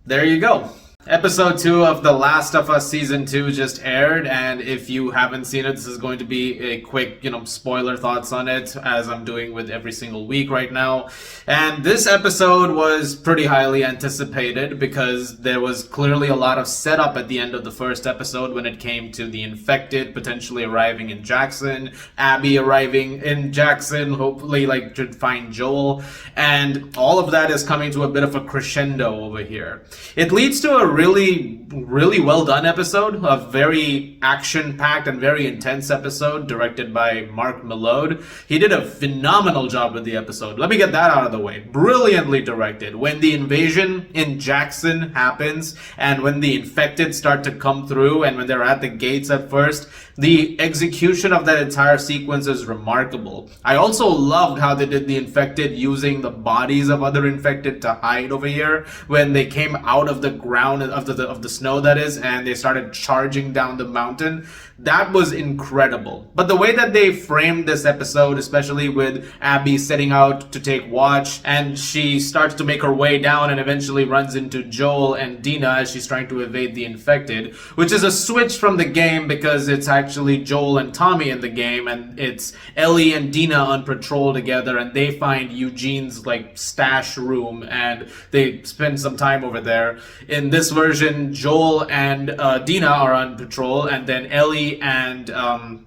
There you go. Episode 2 of The Last of Us Season 2 just aired, and if you haven't seen it, this is going to be a quick, spoiler thoughts on it, as I'm doing with every single week right now. And this episode was pretty highly anticipated because there was clearly a lot of setup at the end of the first episode when it came to the infected potentially arriving in Jackson, Abby arriving in Jackson, hopefully to find Joel, and all of that is coming to a bit of a crescendo over here. It leads to a really well done episode, a very action-packed and very intense episode directed by Mark Millode. He did a phenomenal job with the episode. Let me get that out of the way. Brilliantly directed. When the invasion in Jackson happens and when the infected start to come through and when they're at the gates at first, the execution of that entire sequence is remarkable. I also loved how they did the infected using the bodies of other infected to hide over here when they came out of the ground of the snow, that is, and they started charging down the mountain. That was incredible. But the way that they framed this episode, especially with Abby setting out to take watch, and she starts to make her way down and eventually runs into Joel and Dina as she's trying to evade the infected, which is a switch from the game because it's actually Joel and Tommy in the game, and it's Ellie and Dina on patrol together, and they find Eugene's stash room and they spend some time over there. In this version, Joel and Dina are on patrol, and then Ellie and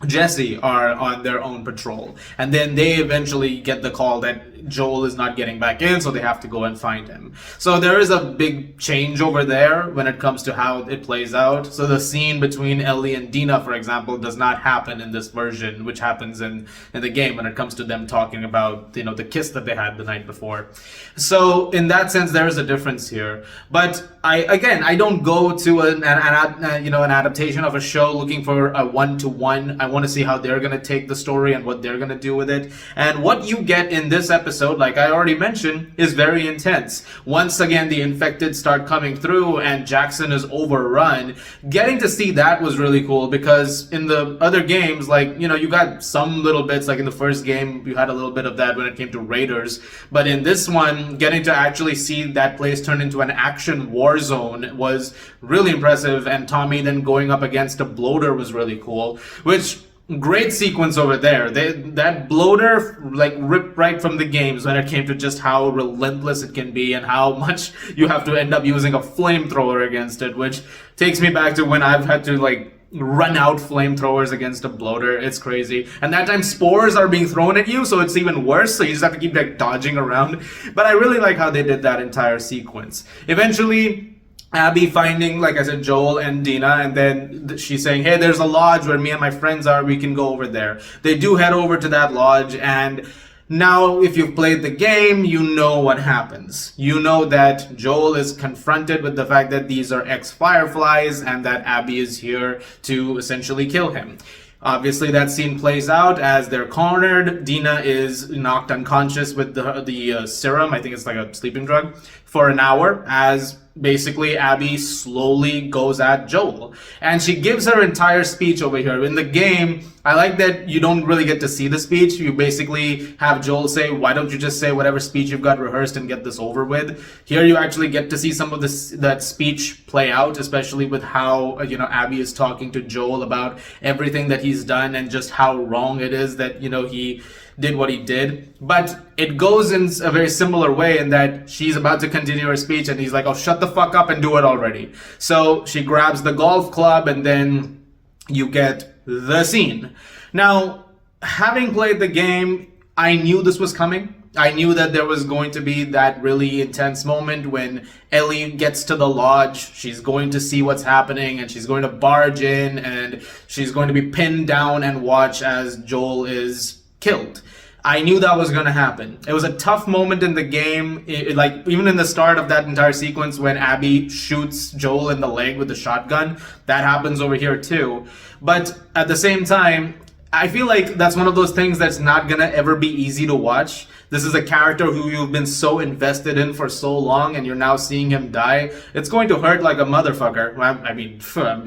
Jesse are on their own patrol, and then they eventually get the call that Joel is not getting back in, so they have to go and find him. So there is a big change over there when it comes to how it plays out. So the scene between Ellie and Dina, for example, does not happen in this version, which happens in the game when it comes to them talking about the kiss that they had the night before. So in that sense, there is a difference here. But I don't go to an adaptation of a show looking for a one-to-one. I want to see how they're going to take the story and what they're going to do with it. And what you get in this episode, like I already mentioned, is very intense. Once again, the infected start coming through and Jackson is overrun. Getting to see that was really cool because in the other games, you got some little bits, like in the first game, you had a little bit of that when it came to Raiders. But in this one, getting to actually see that place turn into an action war zone was really impressive, and Tommy then going up against a bloater was really cool, which great sequence over there. That bloater ripped right from the games when it came to just how relentless it can be and how much you have to end up using a flamethrower against it, which takes me back to when I've had to run out flamethrowers against a bloater. It's crazy. And that time spores are being thrown at you, so it's even worse, so you just have to keep dodging around. But I really like how they did that entire sequence. Eventually, Abby finding, like I said, Joel and Dina, and then she's saying, hey, there's a lodge where me and my friends are, we can go over there. They do head over to that lodge, and now if you've played the game, you know what happens. You know that Joel is confronted with the fact that these are ex-Fireflies and that Abby is here to essentially kill him. Obviously, that scene plays out as they're cornered. Dina is knocked unconscious with the serum, I think it's like a sleeping drug, for an hour as basically Abby slowly goes at Joel. And she gives her entire speech over here. In the game, I like that you don't really get to see the speech. You basically have Joel say, why don't you just say whatever speech you've got rehearsed and get this over with? Here you actually get to see some of that speech play out, especially with how, Abby is talking to Joel about everything that he's done and just how wrong it is that, he did what he did. But it goes in a very similar way in that she's about to continue her speech and he's like, oh, shut the fuck up and do it already. So she grabs the golf club and then you get the scene. Now, having played the game, I knew this was coming. I knew that there was going to be that really intense moment when Ellie gets to the lodge. She's going to see what's happening and she's going to barge in and she's going to be pinned down and watch as Joel is killed. I knew that was going to happen. It was a tough moment in the game, even in the start of that entire sequence when Abby shoots Joel in the leg with the shotgun. That happens over here too. But at the same time, I feel like that's one of those things that's not going to ever be easy to watch. This is a character who you've been so invested in for so long and you're now seeing him die. It's going to hurt like a motherfucker. I mean,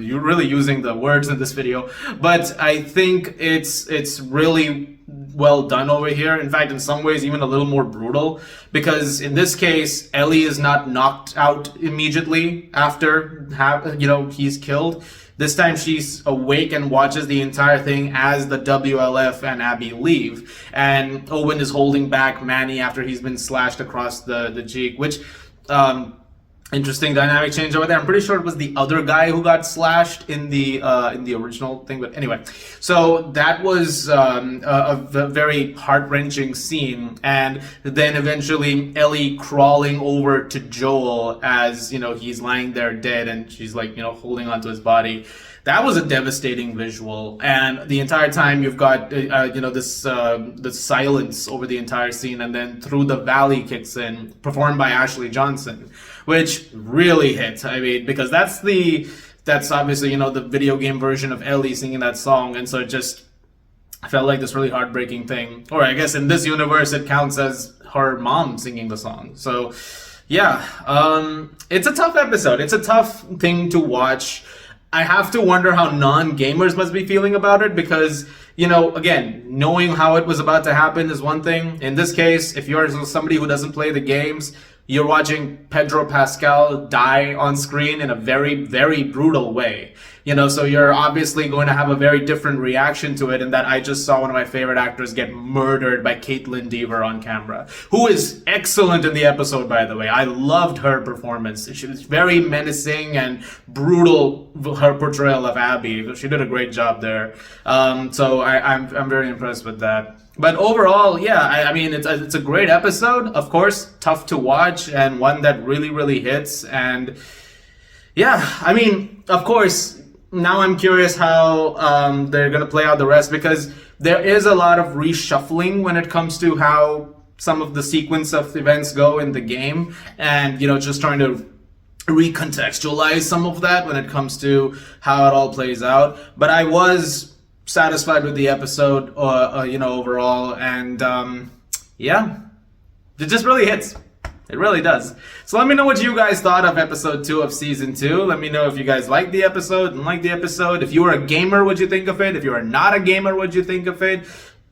you're really using the words in this video. But I think it's really well done over here. In fact, in some ways, even a little more brutal, because in this case, Ellie is not knocked out immediately after he's killed. This time she's awake and watches the entire thing as the WLF and Abby leave. And Owen is holding back Manny after he's been slashed across the cheek, which, interesting dynamic change over there. I'm pretty sure it was the other guy who got slashed in the original thing. But anyway, so that was a very heart-wrenching scene. And then eventually Ellie crawling over to Joel as, he's lying there dead and she's like, holding onto his body. That was a devastating visual, and the entire time you've got this silence over the entire scene, and then Through the Valley kicks in, performed by Ashley Johnson, which really hits. I mean, because that's obviously the video game version of Ellie singing that song, and so it just felt like this really heartbreaking thing. Or I guess in this universe it counts as her mom singing the song. So yeah, it's a tough episode. It's a tough thing to watch. I have to wonder how non-gamers must be feeling about it because, again, knowing how it was about to happen is one thing. In this case, if you're somebody who doesn't play the games, you're watching Pedro Pascal die on screen in a very, very brutal way. So you're obviously going to have a very different reaction to it in that I just saw one of my favorite actors get murdered by Caitlin Dever on camera, who is excellent in the episode, by the way. I loved her performance. She was very menacing and brutal, her portrayal of Abby. She did a great job there. So I'm very impressed with that. But overall, yeah, I mean, it's a great episode. Of course, tough to watch and one that really, really hits. And yeah, I mean, of course, now I'm curious how they're going to play out the rest, because there is a lot of reshuffling when it comes to how some of the sequence of events go in the game, and just trying to recontextualize some of that when it comes to how it all plays out. But I was satisfied with the episode overall, and yeah, it just really hits. It really does. So let me know what you guys thought of episode 2 of season 2. Let me know if you guys liked the episode and liked the episode. If you were a gamer, what'd you think of it? If you are not a gamer, what'd you think of it?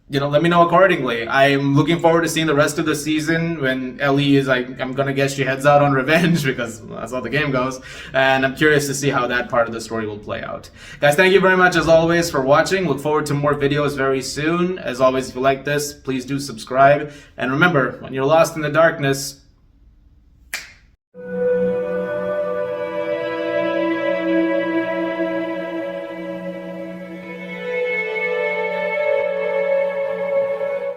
Let me know accordingly. I'm looking forward to seeing the rest of the season when Ellie is, I'm gonna guess she heads out on revenge because that's how the game goes. And I'm curious to see how that part of the story will play out. Guys, thank you very much as always for watching. Look forward to more videos very soon. As always, if you like this, please do subscribe. And remember, when you're lost in the darkness,